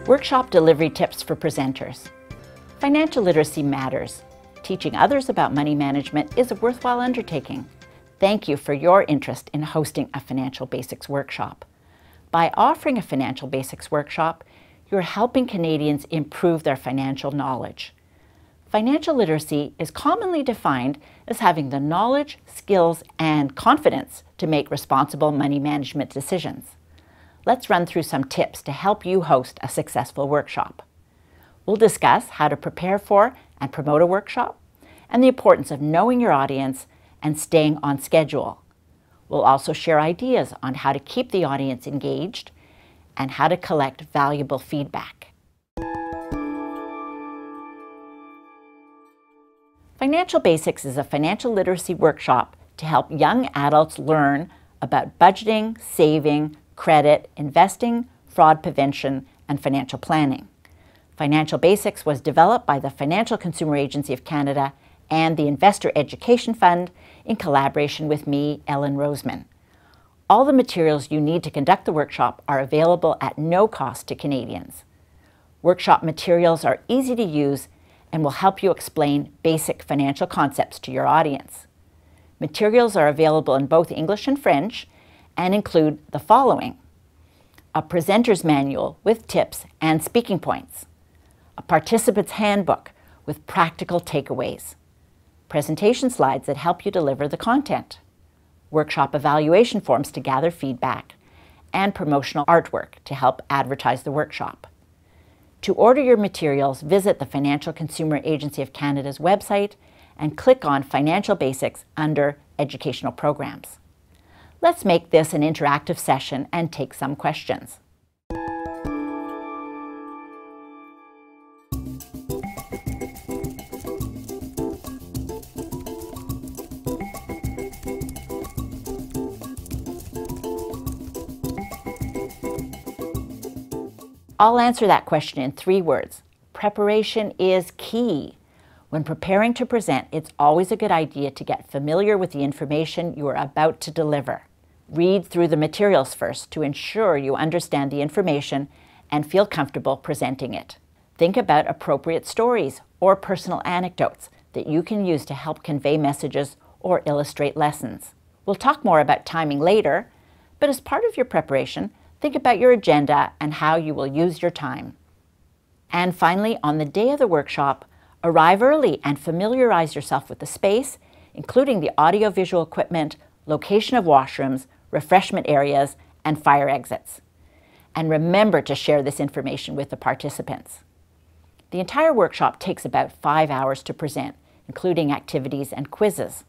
Workshop delivery tips for presenters. Financial literacy matters. Teaching others about money management is a worthwhile undertaking. Thank you for your interest in hosting a Financial Basics workshop. By offering a Financial Basics workshop, you're helping Canadians improve their financial knowledge. Financial literacy is commonly defined as having the knowledge, skills, and confidence to make responsible money management decisions. Let's run through some tips to help you host a successful workshop. We'll discuss how to prepare for and promote a workshop, and the importance of knowing your audience and staying on schedule. We'll also share ideas on how to keep the audience engaged and how to collect valuable feedback. Financial Basics is a financial literacy workshop to help young adults learn about budgeting, saving, credit, investing, fraud prevention, and financial planning. Financial Basics was developed by the Financial Consumer Agency of Canada and the Investor Education Fund in collaboration with me, Ellen Roseman. All the materials you need to conduct the workshop are available at no cost to Canadians. Workshop materials are easy to use and will help you explain basic financial concepts to your audience. Materials are available in both English and French and include the following: a presenter's manual with tips and speaking points, a participant's handbook with practical takeaways, presentation slides that help you deliver the content, workshop evaluation forms to gather feedback, and promotional artwork to help advertise the workshop. To order your materials, visit the Financial Consumer Agency of Canada's website and click on Financial Basics under Educational Programs. Let's make this an interactive session and take some questions. I'll answer that question in 3 words. Preparation is key. When preparing to present, it's always a good idea to get familiar with the information you are about to deliver. Read through the materials first to ensure you understand the information and feel comfortable presenting it. Think about appropriate stories or personal anecdotes that you can use to help convey messages or illustrate lessons. We'll talk more about timing later, but as part of your preparation, think about your agenda and how you will use your time. And finally, on the day of the workshop, arrive early and familiarize yourself with the space, including the audio-visual equipment, location of washrooms, refreshment areas, and fire exits. And remember to share this information with the participants. The entire workshop takes about 5 hours to present, including activities and quizzes.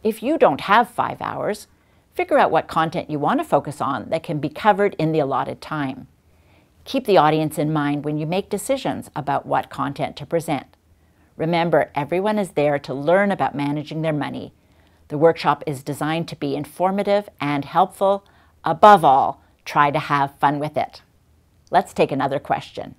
If you don't have 5 hours, figure out what content you want to focus on that can be covered in the allotted time. Keep the audience in mind when you make decisions about what content to present. Remember, everyone is there to learn about managing their money. The workshop is designed to be informative and helpful. Above all, try to have fun with it. Let's take another question.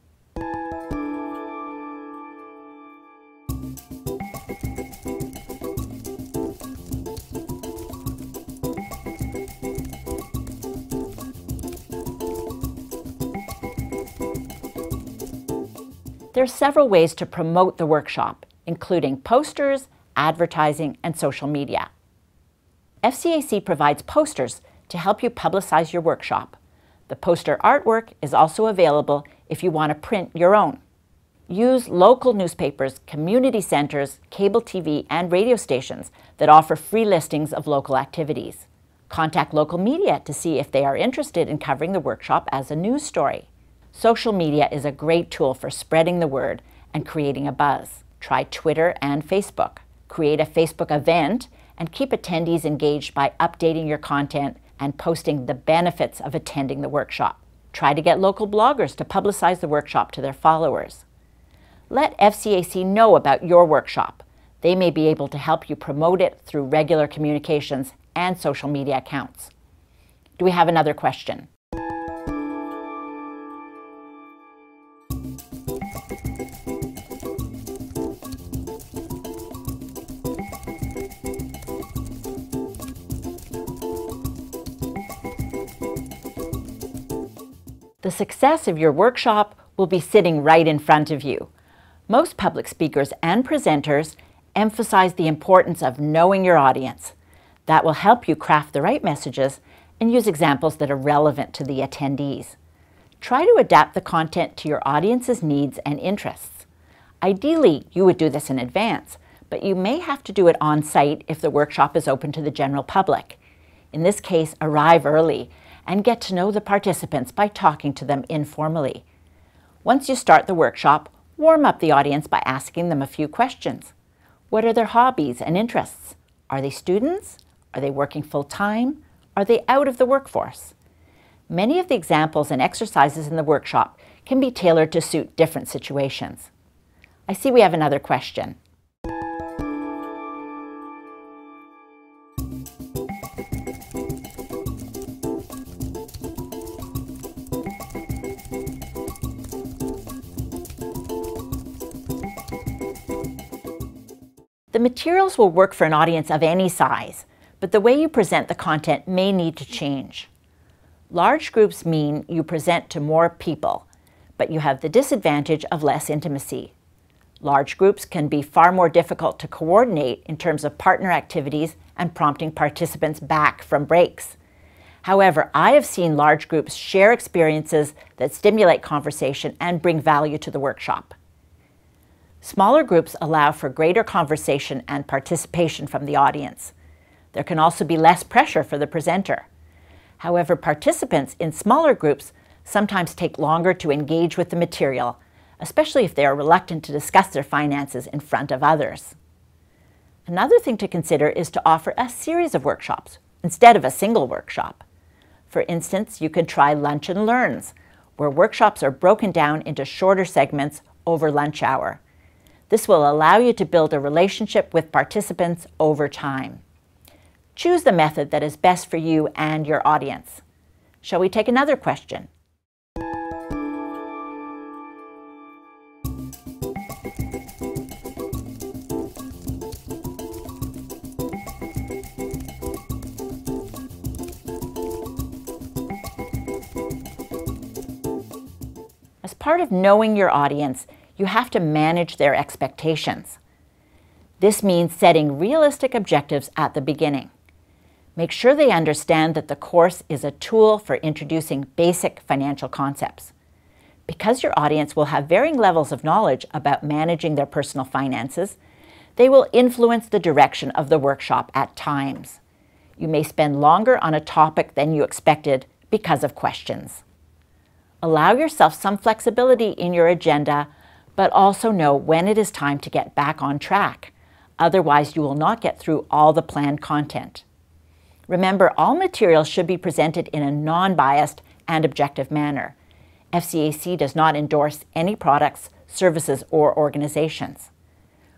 There are several ways to promote the workshop, including posters, advertising, and social media. FCAC provides posters to help you publicize your workshop. The poster artwork is also available if you want to print your own. Use local newspapers, community centers, cable TV, and radio stations that offer free listings of local activities. Contact local media to see if they are interested in covering the workshop as a news story. Social media is a great tool for spreading the word and creating a buzz. Try Twitter and Facebook. Create a Facebook event and keep attendees engaged by updating your content and posting the benefits of attending the workshop. Try to get local bloggers to publicize the workshop to their followers. Let FCAC know about your workshop. They may be able to help you promote it through regular communications and social media accounts. Do we have another question? The success of your workshop will be sitting right in front of you. Most public speakers and presenters emphasize the importance of knowing your audience. That will help you craft the right messages and use examples that are relevant to the attendees. Try to adapt the content to your audience's needs and interests. Ideally, you would do this in advance, but you may have to do it on site if the workshop is open to the general public. In this case, arrive early and get to know the participants by talking to them informally. Once you start the workshop, warm up the audience by asking them a few questions. What are their hobbies and interests? Are they students? Are they working full-time? Are they out of the workforce? Many of the examples and exercises in the workshop can be tailored to suit different situations. I see we have another question. The materials will work for an audience of any size, but the way you present the content may need to change. Large groups mean you present to more people, but you have the disadvantage of less intimacy. Large groups can be far more difficult to coordinate in terms of partner activities and prompting participants back from breaks. However, I have seen large groups share experiences that stimulate conversation and bring value to the workshop. Smaller groups allow for greater conversation and participation from the audience. There can also be less pressure for the presenter. However, participants in smaller groups sometimes take longer to engage with the material, especially if they are reluctant to discuss their finances in front of others. Another thing to consider is to offer a series of workshops instead of a single workshop. For instance, you can try lunch and learns, where workshops are broken down into shorter segments over lunch hour. This will allow you to build a relationship with participants over time. Choose the method that is best for you and your audience. Shall we take another question? As part of knowing your audience, you have to manage their expectations. This means setting realistic objectives at the beginning. Make sure they understand that the course is a tool for introducing basic financial concepts. Because your audience will have varying levels of knowledge about managing their personal finances, they will influence the direction of the workshop at times. You may spend longer on a topic than you expected because of questions. Allow yourself some flexibility in your agenda, but also know when it is time to get back on track. Otherwise, you will not get through all the planned content. Remember, all materials should be presented in a non-biased and objective manner. FCAC does not endorse any products, services, or organizations.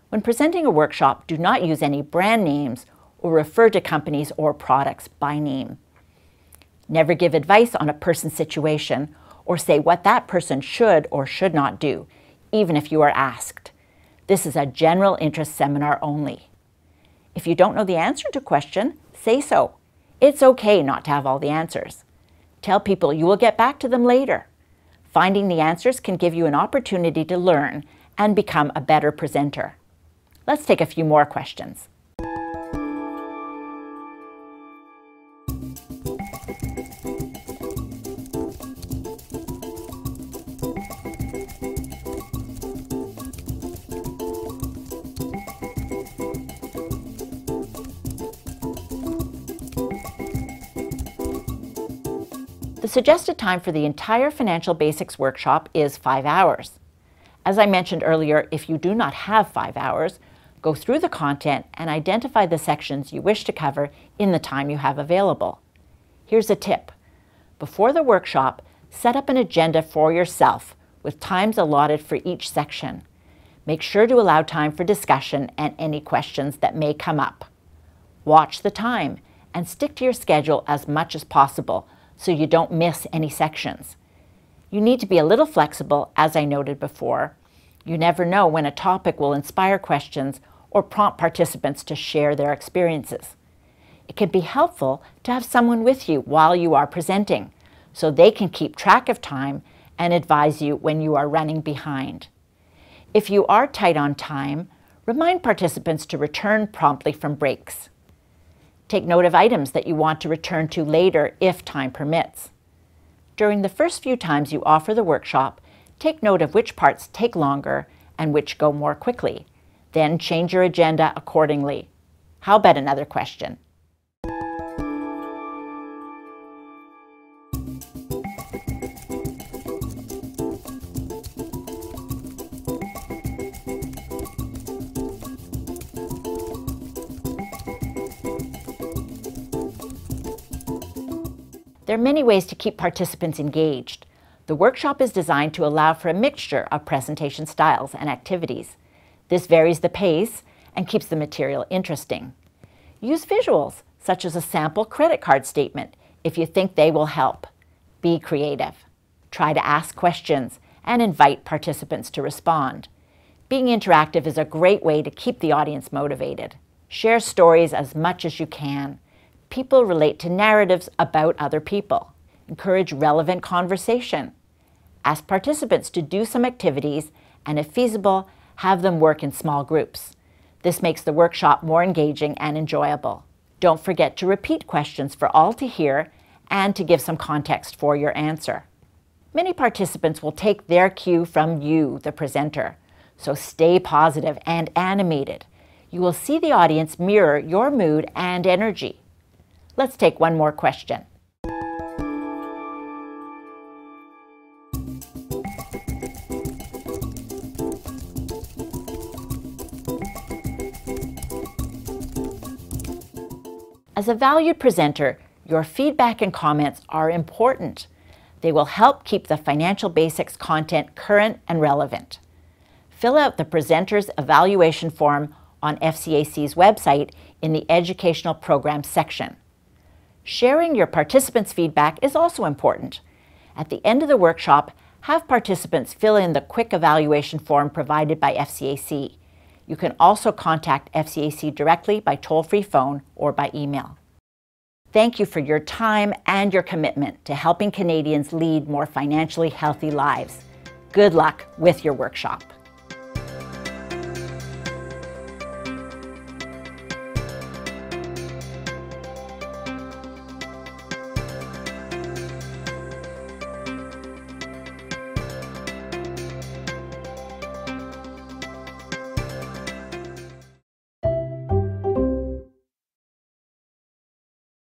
When presenting a workshop, do not use any brand names or refer to companies or products by name. Never give advice on a person's situation or say what that person should or should not do, even if you are asked. This is a general interest seminar only. If you don't know the answer to a question, say so. It's okay not to have all the answers. Tell people you will get back to them later. Finding the answers can give you an opportunity to learn and become a better presenter. Let's take a few more questions. The suggested time for the entire Financial Basics workshop is 5 hours. As I mentioned earlier, if you do not have 5 hours, go through the content and identify the sections you wish to cover in the time you have available. Here's a tip. Before the workshop, set up an agenda for yourself with times allotted for each section. Make sure to allow time for discussion and any questions that may come up. Watch the time and stick to your schedule as much as possible so you don't miss any sections. You need to be a little flexible, as I noted before. You never know when a topic will inspire questions or prompt participants to share their experiences. It can be helpful to have someone with you while you are presenting, so they can keep track of time and advise you when you are running behind. If you are tight on time, remind participants to return promptly from breaks. Take note of items that you want to return to later if time permits. During the first few times you offer the workshop, take note of which parts take longer and which go more quickly. Then change your agenda accordingly. How about another question? There are many ways to keep participants engaged. The workshop is designed to allow for a mixture of presentation styles and activities. This varies the pace and keeps the material interesting. Use visuals, such as a sample credit card statement, if you think they will help. Be creative. Try to ask questions and invite participants to respond. Being interactive is a great way to keep the audience motivated. Share stories as much as you can. People relate to narratives about other people. Encourage relevant conversation. Ask participants to do some activities and, if feasible, have them work in small groups. This makes the workshop more engaging and enjoyable. Don't forget to repeat questions for all to hear and to give some context for your answer. Many participants will take their cue from you, the presenter, so stay positive and animated. You will see the audience mirror your mood and energy. Let's take one more question. As a valued presenter, your feedback and comments are important. They will help keep the financial basics content current and relevant. Fill out the presenter's evaluation form on FCAC's website in the Educational Programs section. Sharing your participants' feedback is also important. At the end of the workshop, have participants fill in the quick evaluation form provided by FCAC. You can also contact FCAC directly by toll-free phone or by email. Thank you for your time and your commitment to helping Canadians lead more financially healthy lives. Good luck with your workshop.